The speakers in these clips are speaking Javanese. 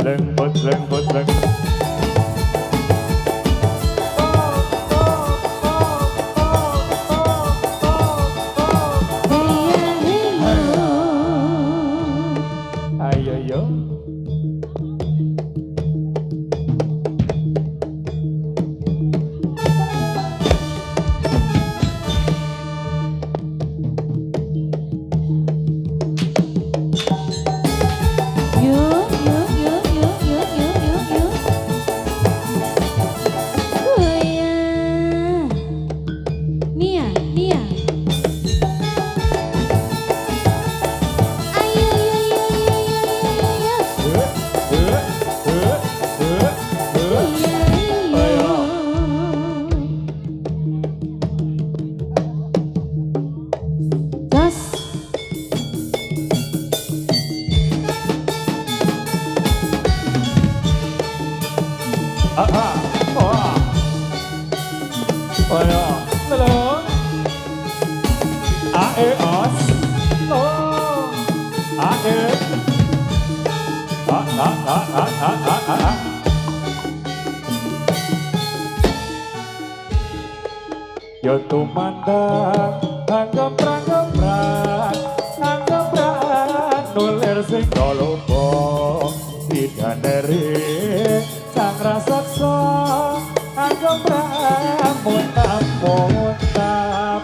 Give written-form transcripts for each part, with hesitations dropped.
Botleng botleng. Ayo yo. Yo tumandang anggap-anggap nulir sing kalombo didaneri sang raseksa anggap muntap-muntap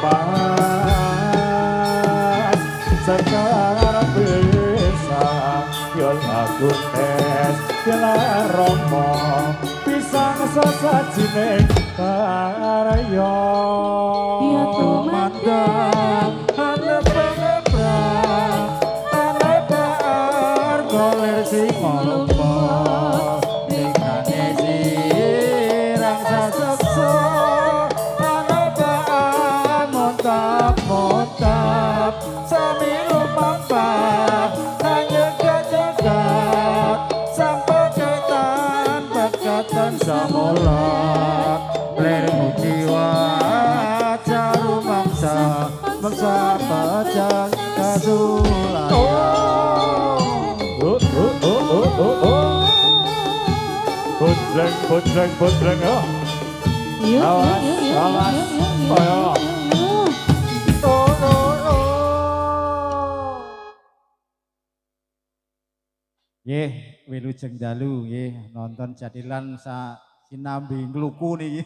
pas sekarang bisa yo lagu tes jelar romo pisang sesajine karyo ya tumandang hanep-hanep goler sing ngompo motap samilu pampah hanya jagat sampai bekatan samolak lermu jiwa jarum mangsa pejang kasulaya Botleng awas ayo wilujeng dalu nonton jadilan sa sinambi ngluku niki.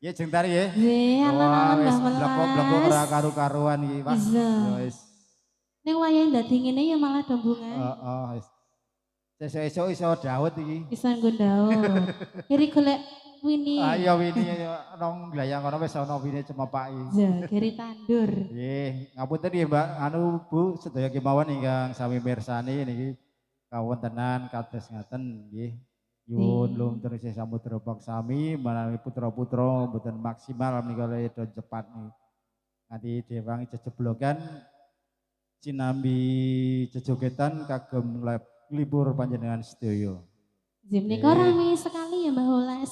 Nggih jeng tari nggih. Alang-alang Mbah Welas. Blok-blok ora karu-karuan iki, Pak. Ya wis. Ning wayahe dadi ngene ya malah dambungan. Heeh, wis. Sesuk-esuk iso dawet iki. Bisa nggo daud. Kiri golek Winnie. Ayo Winnie nang glayang kono wis ana Winnie cemepaki. Ya, kiri tandur. Nggih, ngapunten nggih Mbak, anu Bu sedaya kemawon ingkang sami mirsani niki. Kawontenan kados ngaten nggih. Yun lumtur isih samudra sami menawi putra-putra mboten maksimal menika do cepat niki. Nganti dewangi jejeblokan sinambi jejogetan kagem libur panjenengan sedaya. Menika rame sekali ya Mbah Welas.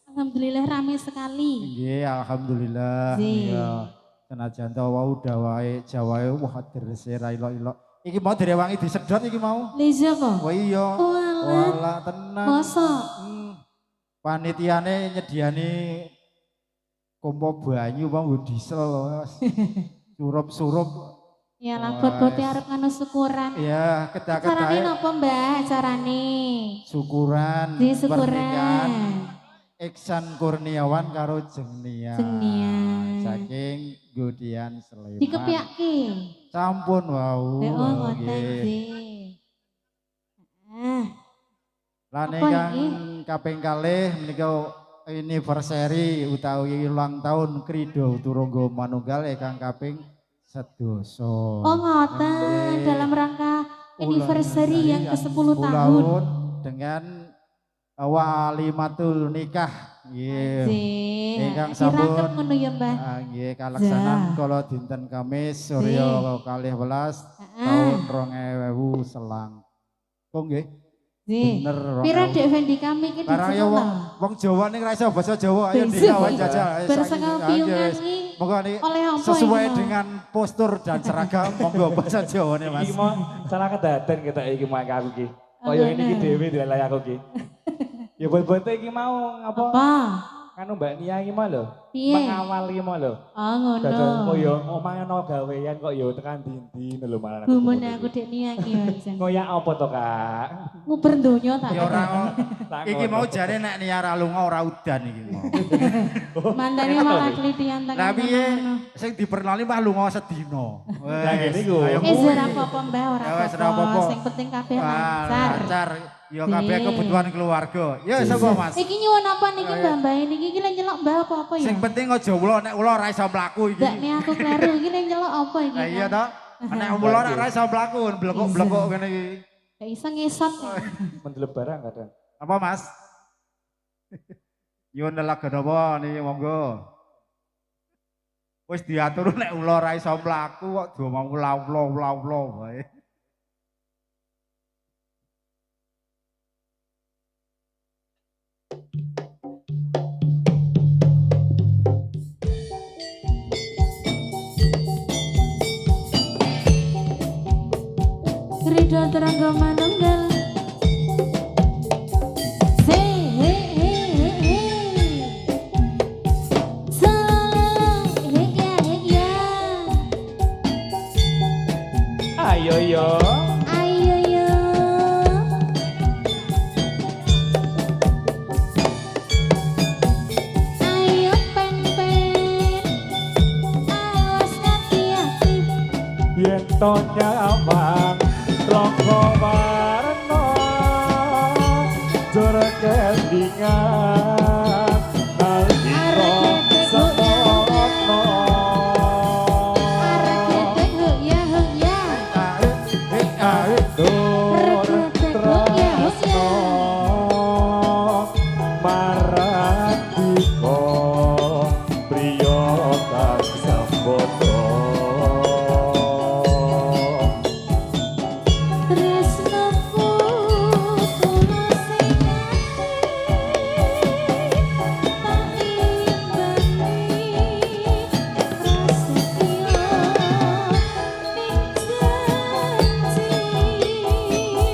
Alhamdulillah rame sekali. Nggih, alhamdulillah. Iya. Senajan to wau dawahe Jawahe wah deres ra ilok-ilok. Iki mau direwangi disedot iki mau. Lha iya apa? Oh iya. Walah tenan. Masa? Panitiane nyediani kompo banyu mau diesel. Surup-surup. Ya lah bot-bote arep nganu syukuran. Iya, kedak-kedak. Carane napa Mbah carane? Syukuran. Di syukuran. Iksan Kurniawan karo Jengnia. Saking Gudian Sleman. Dikepiake. Sampun wau. Oh ngoten nggih. Lan ingkang kaping kalih menika anniversary utawi ulang tahun Krido Turungga Manunggal ingkang kaping 11. Oh ngoten dalam rangka anniversary yang ke-10 tahun dengan walimatul nikah. Nggih. Ingkang sampun sampun ngono ya Mbah. Nggih kalaksanan kala dinten Kamis Surya 12 tahun tahun 2000 selangkung nggih. Nggih. Bener. Pira Dek Fendi kami iki Barang ya wong Jawa ning ra iso basa Jawa ayo dikawan jajal. Bersekal piungan iki Monggo niki oleh apa sesuai iki, dengan postur dan seragam monggo basa Jawa nih Mas. Iki mau salah kedaden kita iki mau aku iki. Kaya ini iki dhewe dilelai aku iki. Ya buat-buat iki mau ngapa? Apa? Kanu Mbak Nia iki mau lho. Piye? Mengawal iki mau lho. Oh ngono. Dados koyo omahe ono gawean kok ya tekan dindi lho malah. Bumune aku Dek Nia iki aja. Koyak apa to, Kak? Nguber donya tak. Ya ora iki mau jare nek Niara lunga ora udan iki mau. Mandane malah klitian tak. Lah piye sing diperlali mah lunga sedina. Lah ngene iku. Ora apa-apa Mbah, ora Ya wis, ora apa-apa. apa-apa. Sing penting kabeh lancar. Lancar. Ya kabeh Piye? kebutuhan keluarga. Ya sapa Mas? Iki nyuwun apa niki Mbah niki iki lek nyelok Mbah apa ya? Sing penting aja ula nek ula ora iso mlaku iki. Ndak nih aku kleru iki lek nyelok apa iki? Lah iya to. Nek ula ora iso mlaku blekok-blekok ngene iki. Gak iso ngesot. Mendelep barang kadang. Apa Mas? Yo nelaga napa niki monggo. Wis diatur nek ula ora iso mlaku kok do mau ula-ula wae. Ridho terangga manunggal. Se he he he he. Selalu he ya. Ayo yo. Ayo yo. Ayo pen. Awas hati-hati. Yen to nyawang roko warna jur kendingan nalika semono Arek gedek ya. dur tresno marandika priya kang sambodo Tresnoku tulus sing tak imbani prasetyo ning janji laku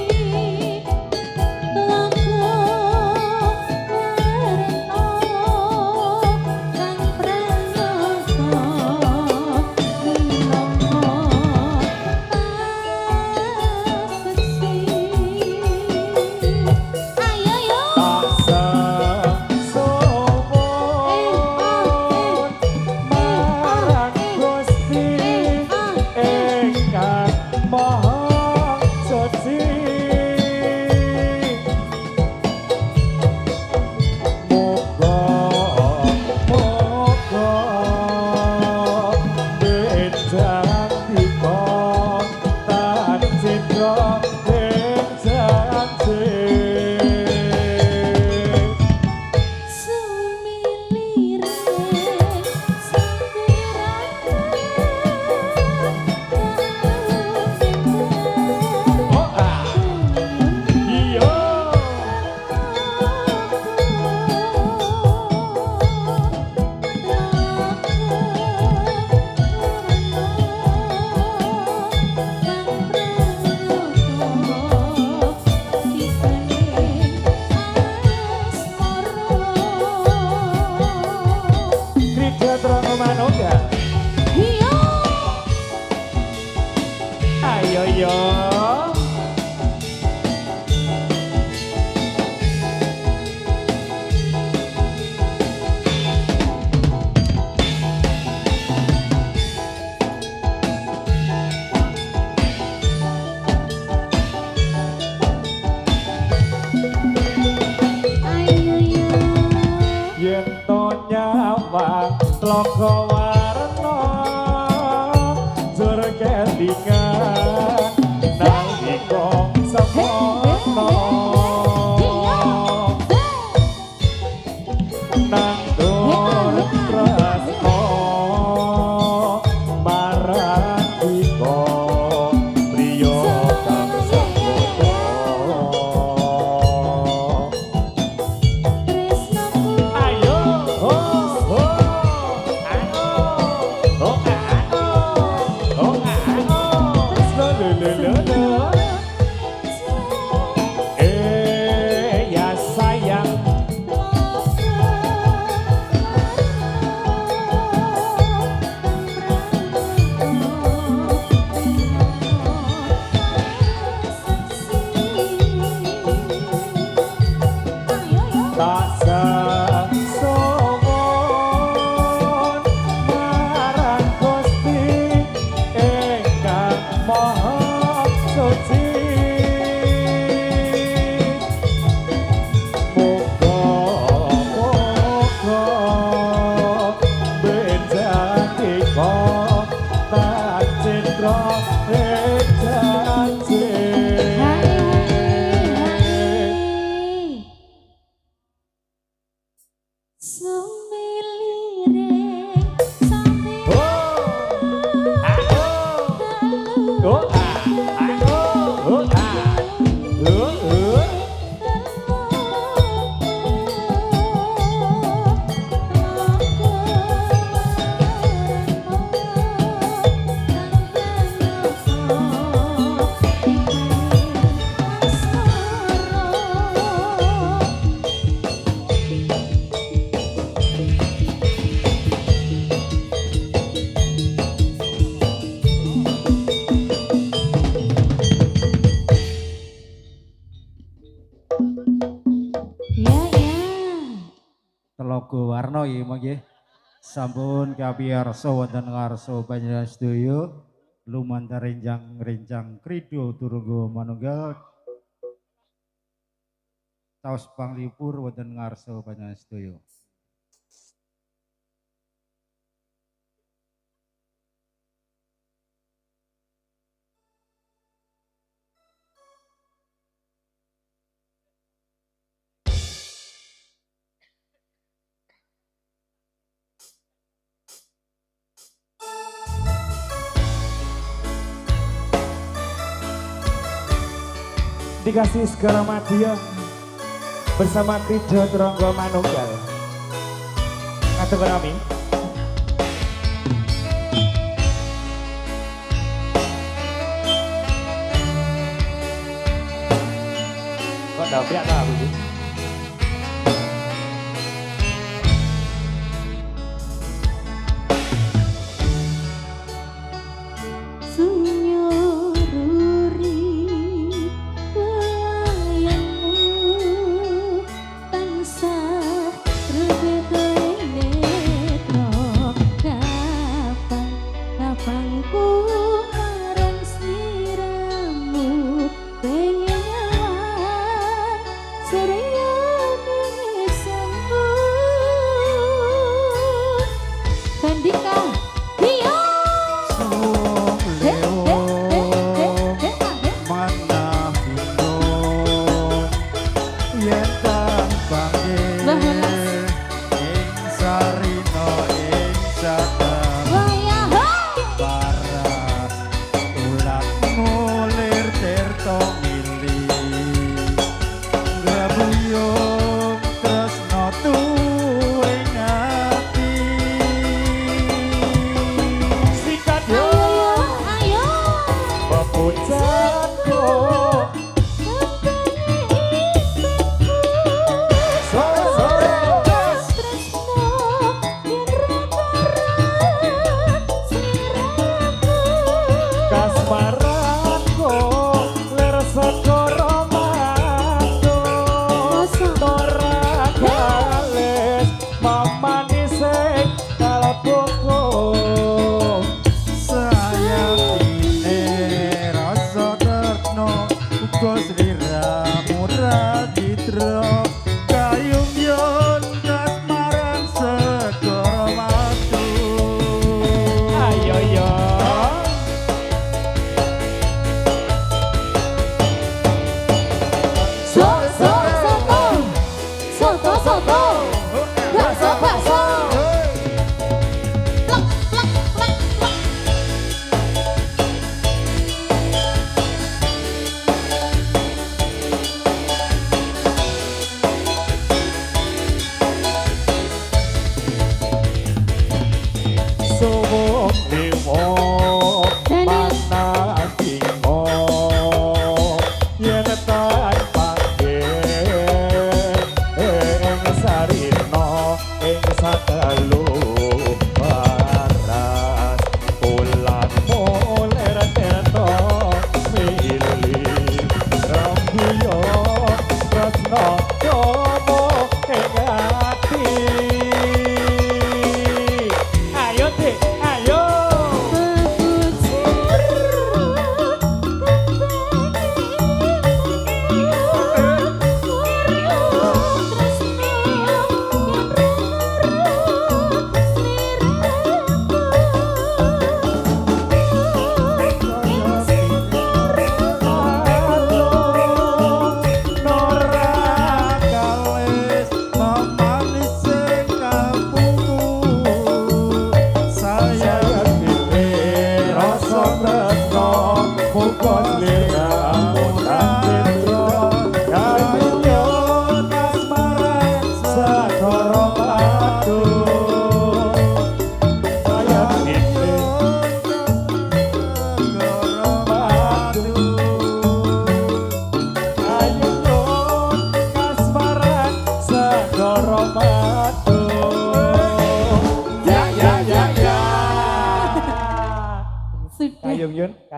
warna kang prayoga ayo yo marang Gusti ingkang Maha Suci muga bejang dika tan citra bejang sumilire iya Krida Trono Manoga ayo yo yen to nyawang logo warna jur kelingan nalika semono nandur tresno marang dika priya Warno ya nggih. Sampun kapiyarsa wonten ngarsa panjenengan sedaya lumantar renjang krido turunggo manunggal taos panglipur wonten ngarsa panjenengan sedaya. Dikasih segala madia bersama Krijo Turangga Manunggal. Ngatur kami. Kok dapet tak aku sih?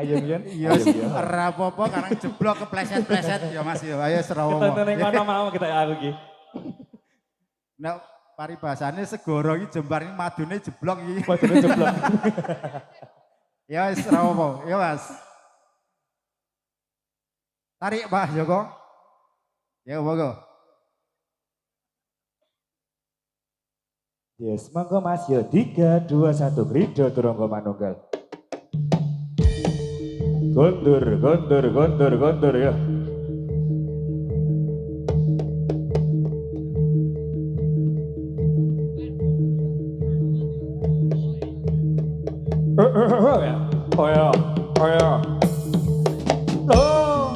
Kayung Yun. Iya, ora apa-apa karang jeblok kepleset-pleset ya Mas ya. Ayo serawomo. Kita neng kono mau kita aku iki. Nah, paribasane segoro iki jembar ini madune jeblok iki. Madune jeblok. Ya wis ora apa, ya Mas. Tarik Pak Joko. Ya monggo. Yes, monggo Mas yo 3 2 1 Rido Turangga Manunggal. Gondur ya. Oh ya. Oh.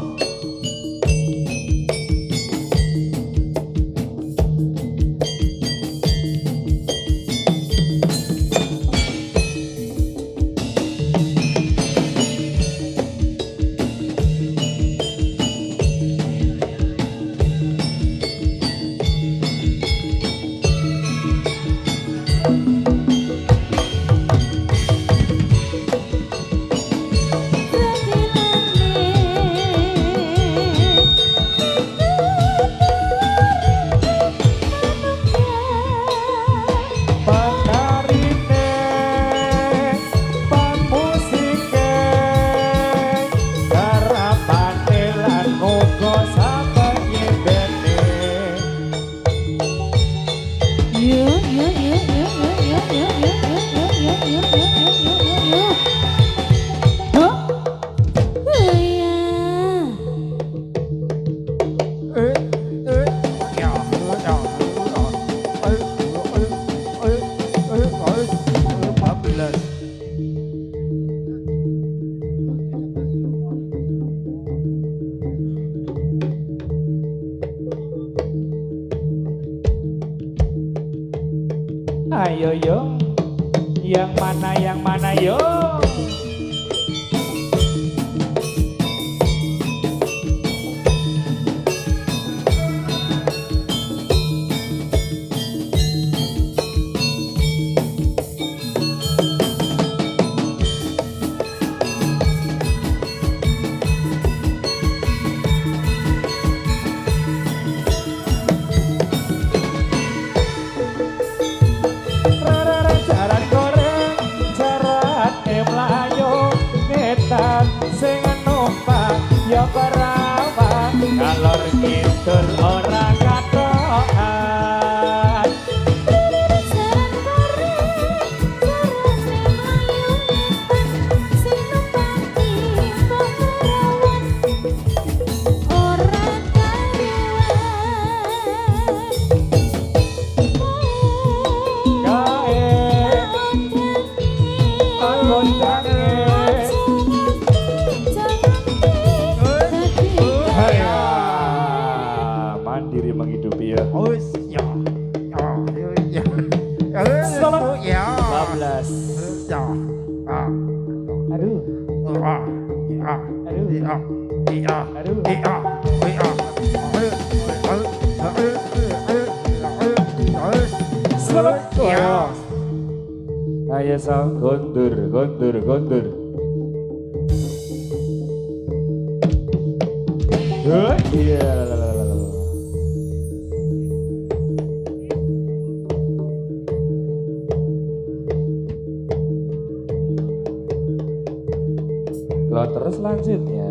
Ayo yo, yang mana yo. Kalor kidul ora katokan. Jaran koreng, jarane mlayu ngetan, sing numpaki pemerawan ora mandiri menghidupi ya. Oh ya. Selamat ya. 15. Ya. Aduh. Selamat ya. Ayo sang gondur. Iya. Kalau terus selanjutnya.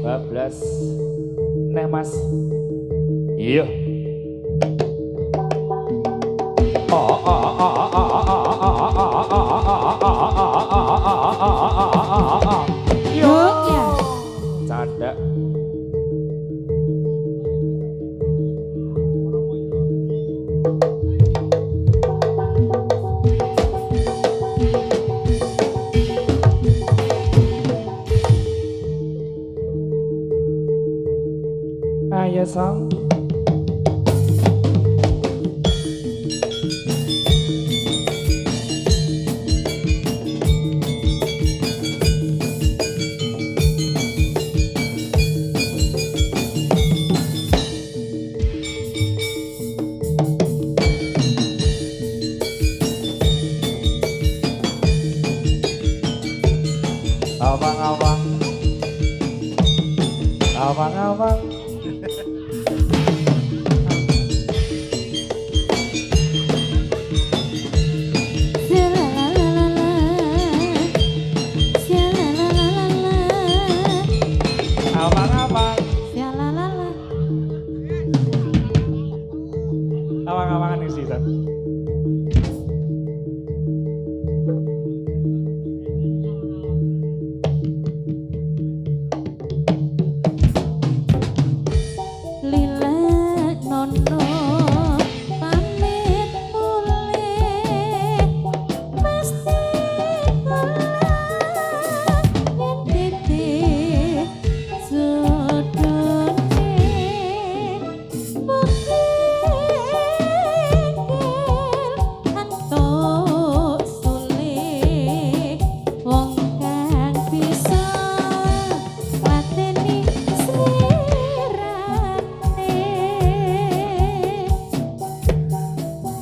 Bablas neh Mas. Iya. Yo, ya. Canda. Ayo Song. Awang-awang, awang-awang. Awang-awang, awang-awangan nih sih, San.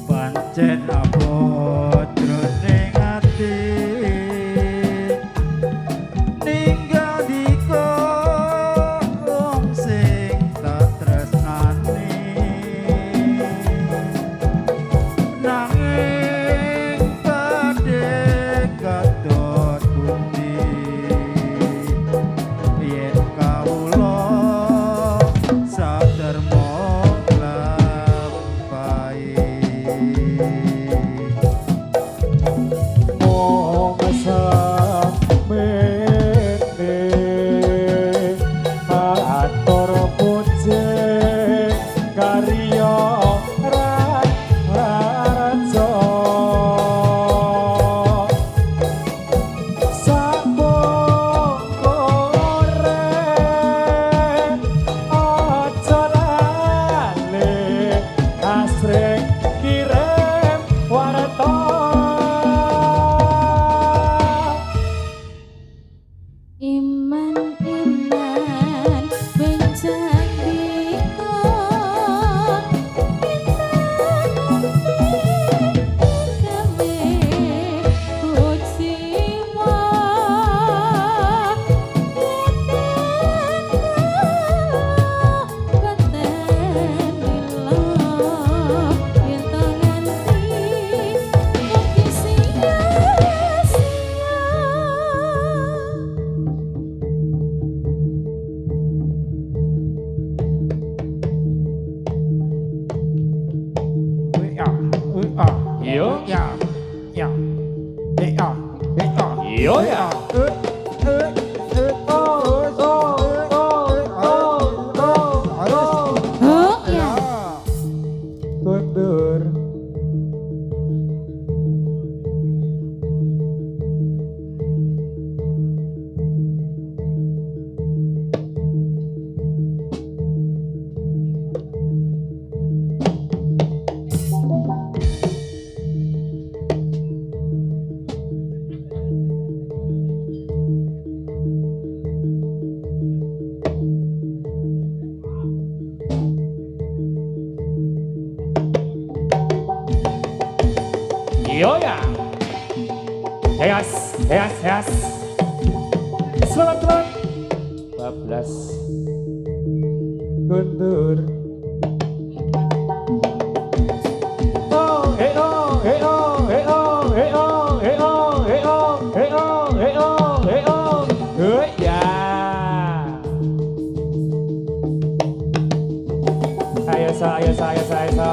Pancen abot jroning ati ninggal diko wong sing tak tresnani nanging padhe katon bukti yen kawula sadermo lampahi Yo ya, ya, yo ya. Kundur. Yo ya. Heas, heas, heas. Selamat teman. 14. Guntur. Oh, hey oh, hey oh, hey oh, hey oh, hey oh, hey oh, hey oh, hey oh, hey oh. Hey ya. Ayo sa, ayo sa, ayo sa, ayo sa.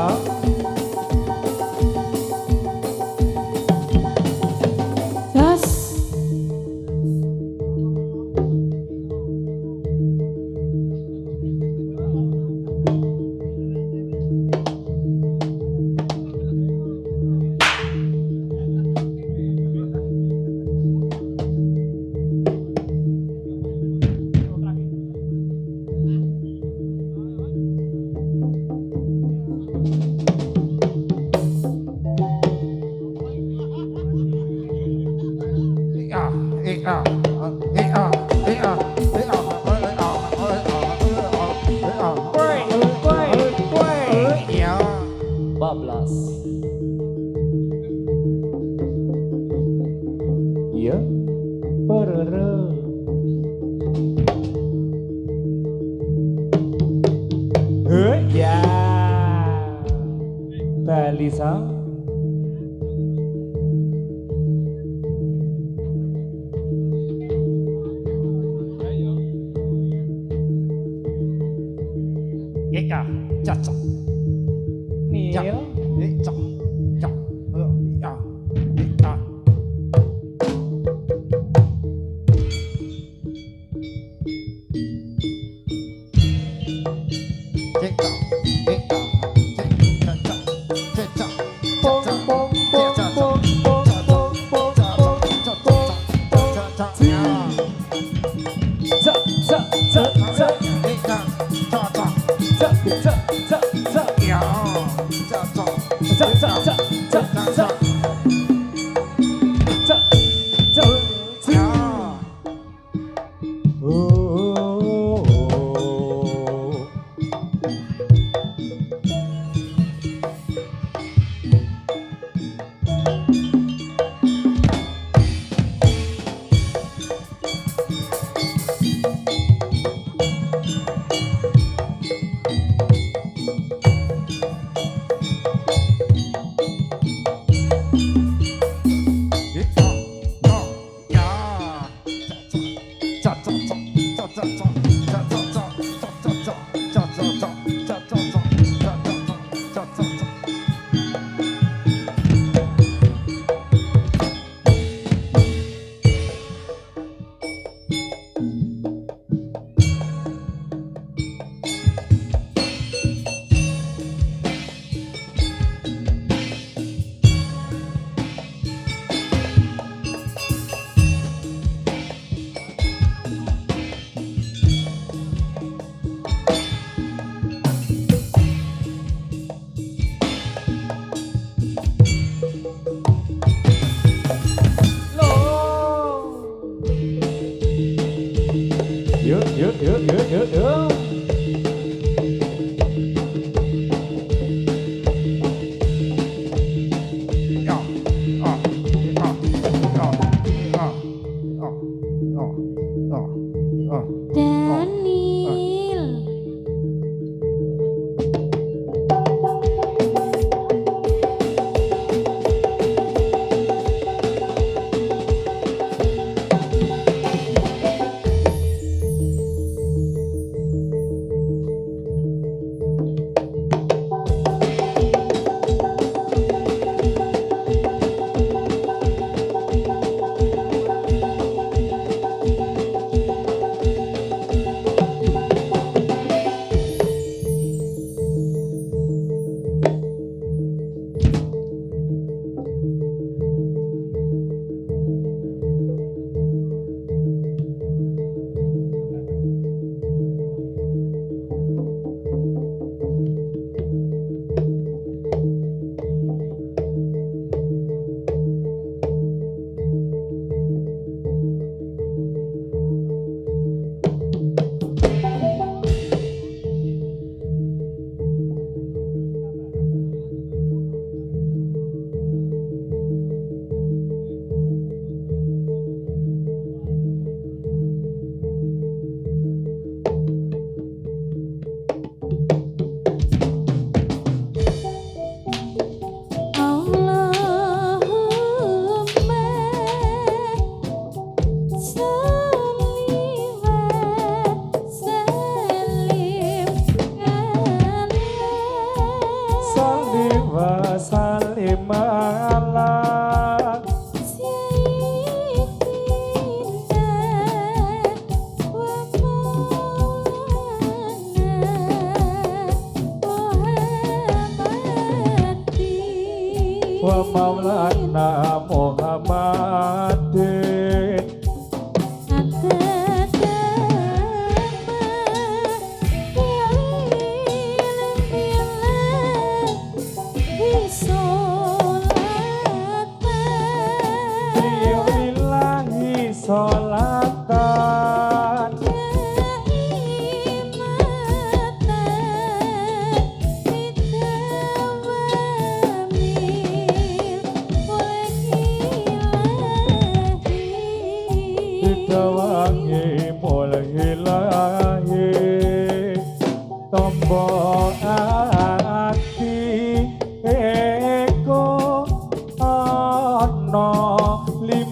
Bablas. Iya. Perere. Ya. Bali sang. Cocok. Nil. Cok. Cok. Ya. Daniel.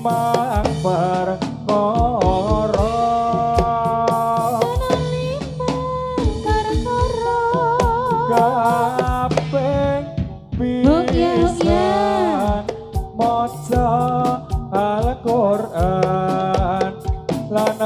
limang perkara kaping pisan maca Al-Qur'an lan